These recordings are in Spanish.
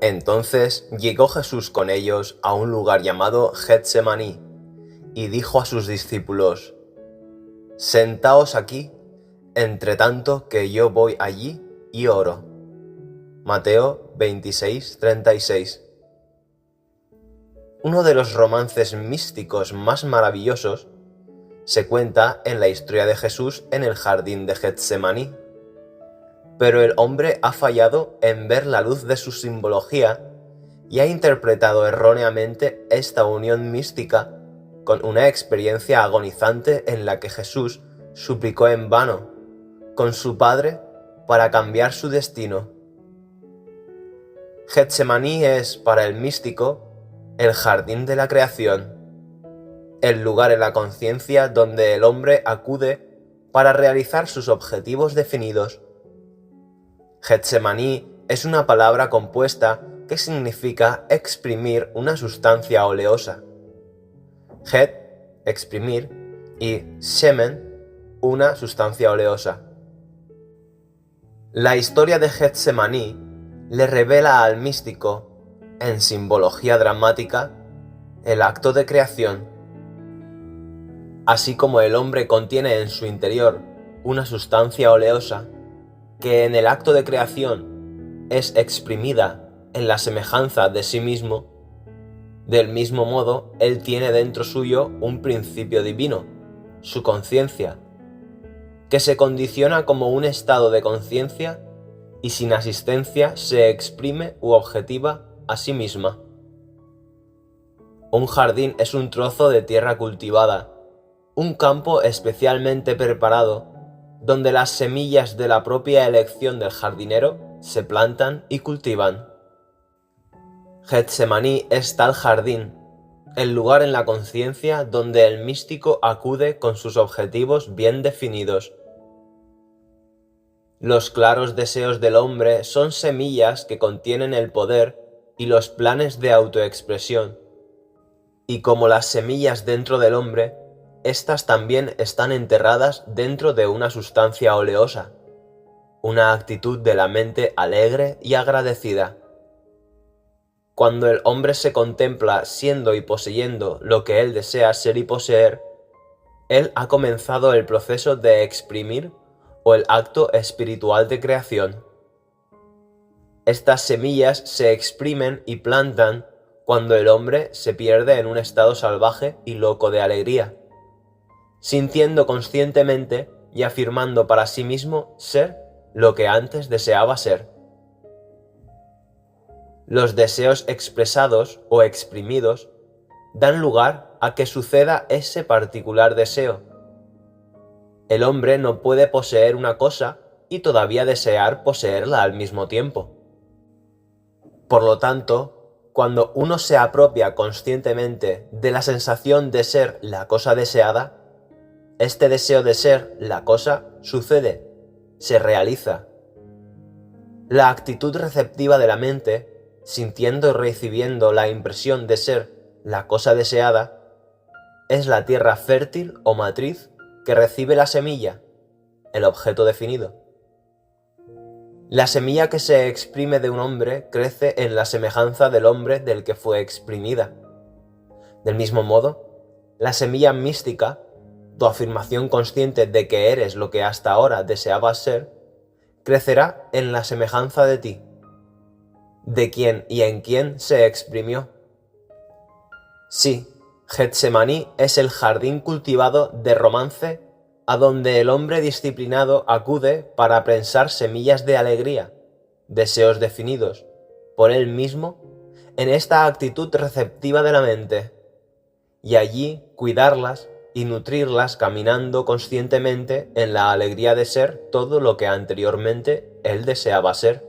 Entonces llegó Jesús con ellos a un lugar llamado Getsemaní, y dijo a sus discípulos: Sentaos aquí, entre tanto que yo voy allí y oro. Mateo 26:36. Uno de los romances místicos más maravillosos se cuenta en la historia de Jesús en el jardín de Getsemaní. Pero el hombre ha fallado en ver la luz de su simbología y ha interpretado erróneamente esta unión mística con una experiencia agonizante en la que Jesús suplicó en vano con su Padre para cambiar su destino. Getsemaní es, para el místico, el jardín de la creación, el lugar en la conciencia donde el hombre acude para realizar sus objetivos definidos. Getsemaní es una palabra compuesta que significa exprimir una sustancia oleosa. Het, exprimir, y shemen, una sustancia oleosa. La historia de Getsemaní le revela al místico, en simbología dramática, el acto de creación. Así como el hombre contiene en su interior una sustancia oleosa, que en el acto de creación es exprimida en la semejanza de sí mismo, del mismo modo él tiene dentro suyo un principio divino, su conciencia, que se condiciona como un estado de conciencia y sin asistencia se exprime u objetiva a sí misma. Un jardín es un trozo de tierra cultivada, un campo especialmente preparado, donde las semillas de la propia elección del jardinero se plantan y cultivan. Getsemaní es tal jardín, el lugar en la conciencia donde el místico acude con sus objetivos bien definidos. Los claros deseos del hombre son semillas que contienen el poder y los planes de autoexpresión. Y como las semillas dentro del hombre, estas también están enterradas dentro de una sustancia oleosa, una actitud de la mente alegre y agradecida. Cuando el hombre se contempla siendo y poseyendo lo que él desea ser y poseer, él ha comenzado el proceso de exprimir o el acto espiritual de creación. Estas semillas se exprimen y plantan cuando el hombre se pierde en un estado salvaje y loco de alegría, sintiendo conscientemente y afirmando para sí mismo ser lo que antes deseaba ser. Los deseos expresados o exprimidos dan lugar a que suceda ese particular deseo. El hombre no puede poseer una cosa y todavía desear poseerla al mismo tiempo. Por lo tanto, cuando uno se apropia conscientemente de la sensación de ser la cosa deseada, este deseo de ser la cosa sucede, se realiza. La actitud receptiva de la mente, sintiendo y recibiendo la impresión de ser la cosa deseada, es la tierra fértil o matriz que recibe la semilla, el objeto definido. La semilla que se exprime de un hombre crece en la semejanza del hombre del que fue exprimida. Del mismo modo, la semilla mística, tu afirmación consciente de que eres lo que hasta ahora deseabas ser, crecerá en la semejanza de ti, de quien y en quien se exprimió. Sí, Getsemaní es el jardín cultivado de romance a donde el hombre disciplinado acude para prensar semillas de alegría, deseos definidos, por él mismo, en esta actitud receptiva de la mente, y allí cuidarlas y nutrirlas caminando conscientemente en la alegría de ser todo lo que anteriormente él deseaba ser.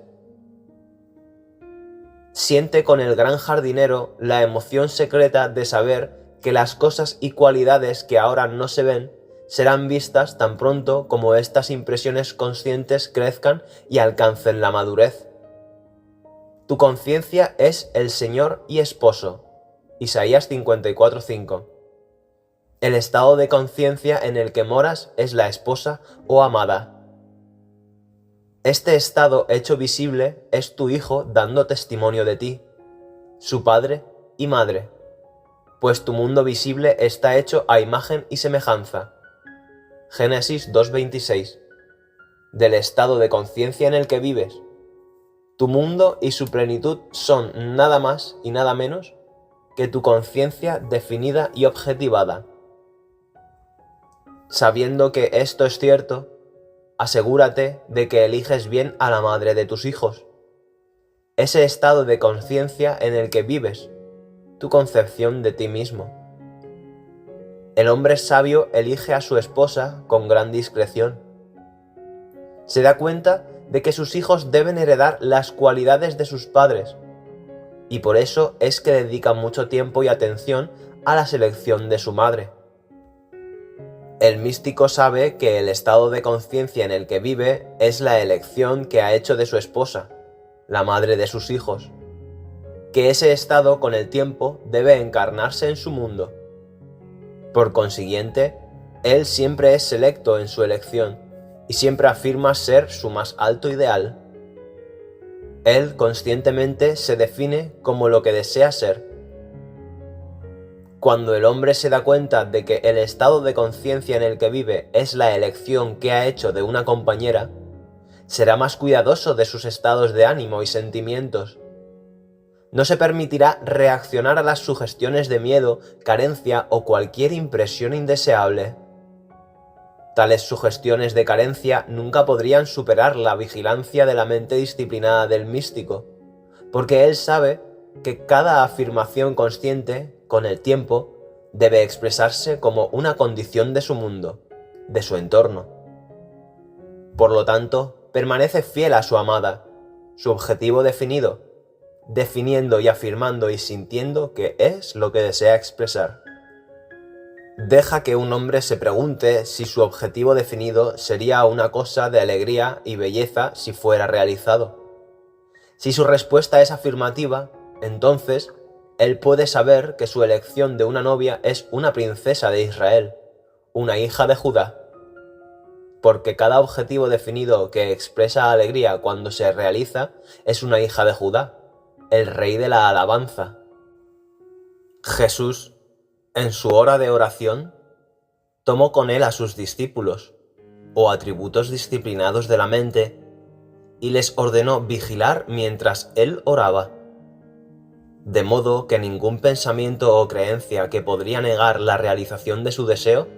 Siente con el gran jardinero la emoción secreta de saber que las cosas y cualidades que ahora no se ven serán vistas tan pronto como estas impresiones conscientes crezcan y alcancen la madurez. Tu conciencia es el Señor y Esposo. Isaías 54:5. El estado de conciencia en el que moras es la esposa o amada. Este estado hecho visible es tu Hijo dando testimonio de ti, su Padre y Madre, pues tu mundo visible está hecho a imagen y semejanza. Génesis 2:26. Del estado de conciencia en el que vives. Tu mundo y su plenitud son nada más y nada menos que tu conciencia definida y objetivada. Sabiendo que esto es cierto, asegúrate de que eliges bien a la madre de tus hijos. Ese estado de conciencia en el que vives, tu concepción de ti mismo. El hombre sabio elige a su esposa con gran discreción. Se da cuenta de que sus hijos deben heredar las cualidades de sus padres, y por eso es que dedica mucho tiempo y atención a la selección de su madre. El místico sabe que el estado de conciencia en el que vive es la elección que ha hecho de su esposa, la madre de sus hijos, que ese estado con el tiempo debe encarnarse en su mundo. Por consiguiente, él siempre es selecto en su elección y siempre afirma ser su más alto ideal. Él conscientemente se define como lo que desea ser. Cuando el hombre se da cuenta de que el estado de conciencia en el que vive es la elección que ha hecho de una compañera, será más cuidadoso de sus estados de ánimo y sentimientos. No se permitirá reaccionar a las sugestiones de miedo, carencia o cualquier impresión indeseable. Tales sugestiones de carencia nunca podrían superar la vigilancia de la mente disciplinada del místico, porque él sabe que cada afirmación consciente, con el tiempo, debe expresarse como una condición de su mundo, de su entorno. Por lo tanto, permanece fiel a su amada, su objetivo definido, definiendo y afirmando y sintiendo que es lo que desea expresar. Deja que un hombre se pregunte si su objetivo definido sería una cosa de alegría y belleza si fuera realizado. Si su respuesta es afirmativa, entonces él puede saber que su elección de una novia es una princesa de Israel, una hija de Judá. Porque cada objetivo definido que expresa alegría cuando se realiza es una hija de Judá, el rey de la alabanza. Jesús, en su hora de oración, tomó con él a sus discípulos, o atributos disciplinados de la mente, y les ordenó vigilar mientras él oraba, de modo que ningún pensamiento o creencia que podría negar la realización de su deseo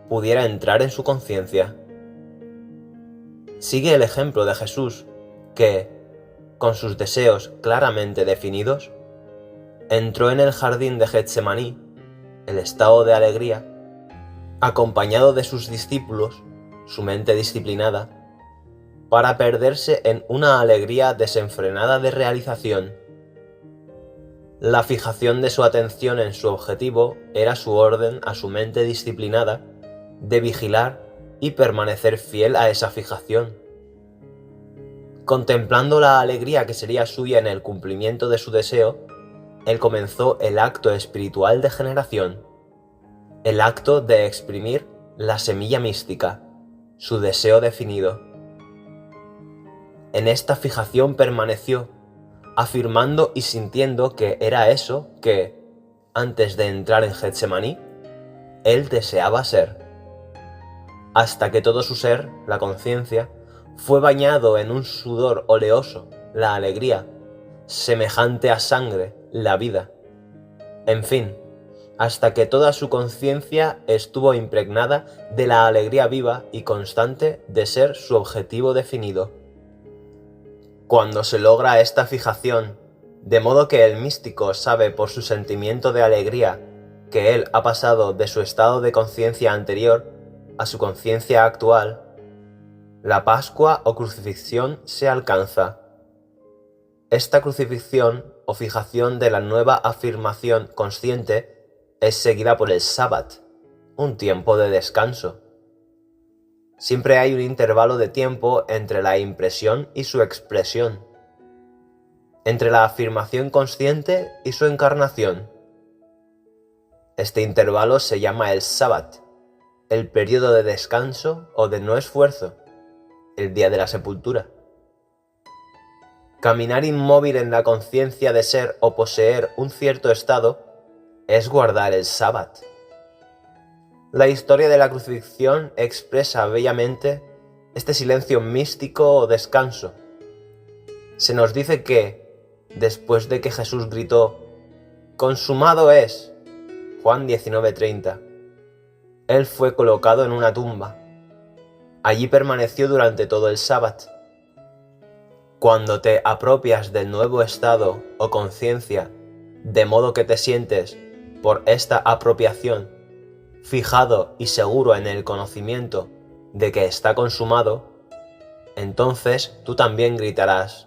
pudiera entrar en su conciencia. Sigue el ejemplo de Jesús, que, con sus deseos claramente definidos, entró en el jardín de Getsemaní, el estado de alegría, acompañado de sus discípulos, su mente disciplinada, para perderse en una alegría desenfrenada de realización. La fijación de su atención en su objetivo era su orden a su mente disciplinada de vigilar y permanecer fiel a esa fijación. Contemplando la alegría que sería suya en el cumplimiento de su deseo, él comenzó el acto espiritual de generación, el acto de exprimir la semilla mística, su deseo definido. En esta fijación permaneció, afirmando y sintiendo que era eso que, antes de entrar en Getsemaní, él deseaba ser, hasta que todo su ser, la conciencia, fue bañado en un sudor oleoso, la alegría, semejante a sangre, la vida. En fin, hasta que toda su conciencia estuvo impregnada de la alegría viva y constante de ser su objetivo definido. Cuando se logra esta fijación, de modo que el místico sabe por su sentimiento de alegría que él ha pasado de su estado de conciencia anterior a su conciencia actual, la Pascua o crucifixión se alcanza. Esta crucifixión o fijación de la nueva afirmación consciente es seguida por el Sabbat, un tiempo de descanso. Siempre hay un intervalo de tiempo entre la impresión y su expresión, entre la afirmación consciente y su encarnación. Este intervalo se llama el Sabbat, el periodo de descanso o de no esfuerzo, el día de la sepultura. Caminar inmóvil en la conciencia de ser o poseer un cierto estado es guardar el sábado. La historia de la crucifixión expresa bellamente este silencio místico o descanso. Se nos dice que, después de que Jesús gritó, «Consumado es», Juan 19:30, Él fue colocado en una tumba. Allí permaneció durante todo el sábado. Cuando te apropias del nuevo estado o conciencia, de modo que te sientes, por esta apropiación, fijado y seguro en el conocimiento de que está consumado, entonces tú también gritarás,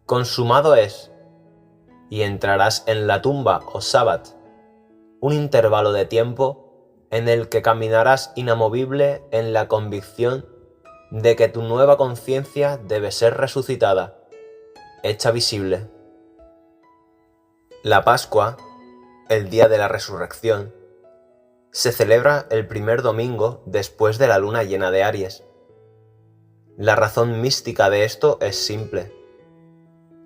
«Consumado es», y entrarás en la tumba o sábado, un intervalo de tiempo en el que caminarás inamovible en la convicción de que tu nueva conciencia debe ser resucitada, hecha visible. La Pascua, el día de la resurrección, se celebra el primer domingo después de la luna llena de Aries. La razón mística de esto es simple.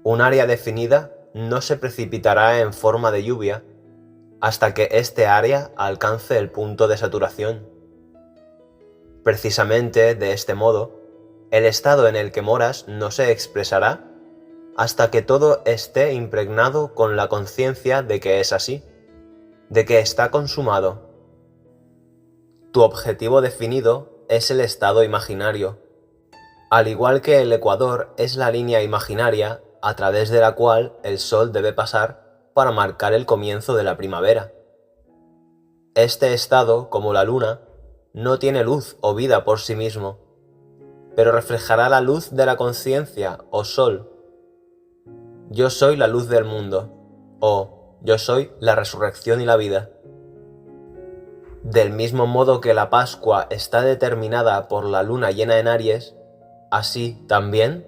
Un área definida no se precipitará en forma de lluvia hasta que este área alcance el punto de saturación. Precisamente de este modo, el estado en el que moras no se expresará hasta que todo esté impregnado con la conciencia de que es así, de que está consumado. Tu objetivo definido es el estado imaginario, al igual que el ecuador es la línea imaginaria a través de la cual el sol debe pasar para marcar el comienzo de la primavera. Este estado, como la luna, no tiene luz o vida por sí mismo, pero reflejará la luz de la conciencia o sol. Yo soy la luz del mundo, o yo soy la resurrección y la vida. Del mismo modo que la Pascua está determinada por la luna llena en Aries, así también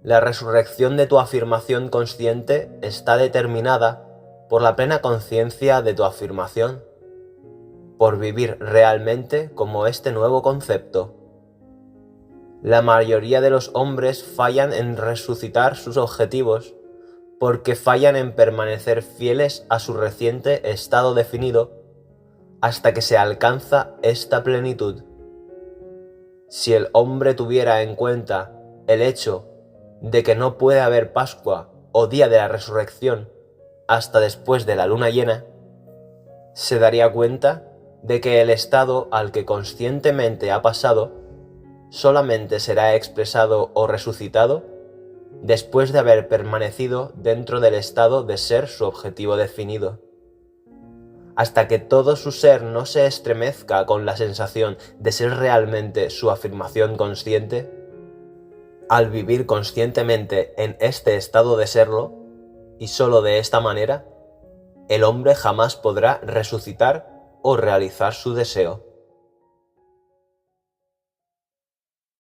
la resurrección de tu afirmación consciente está determinada por la plena conciencia de tu afirmación, por vivir realmente como este nuevo concepto. La mayoría de los hombres fallan en resucitar sus objetivos porque fallan en permanecer fieles a su reciente estado definido hasta que se alcanza esta plenitud. Si el hombre tuviera en cuenta el hecho de que no puede haber Pascua o día de la resurrección hasta después de la luna llena, se daría cuenta de que el estado al que conscientemente ha pasado solamente será expresado o resucitado después de haber permanecido dentro del estado de ser su objetivo definido. Hasta que todo su ser no se estremezca con la sensación de ser realmente su afirmación consciente, al vivir conscientemente en este estado de serlo, y solo de esta manera, el hombre jamás podrá resucitar o realizar su deseo.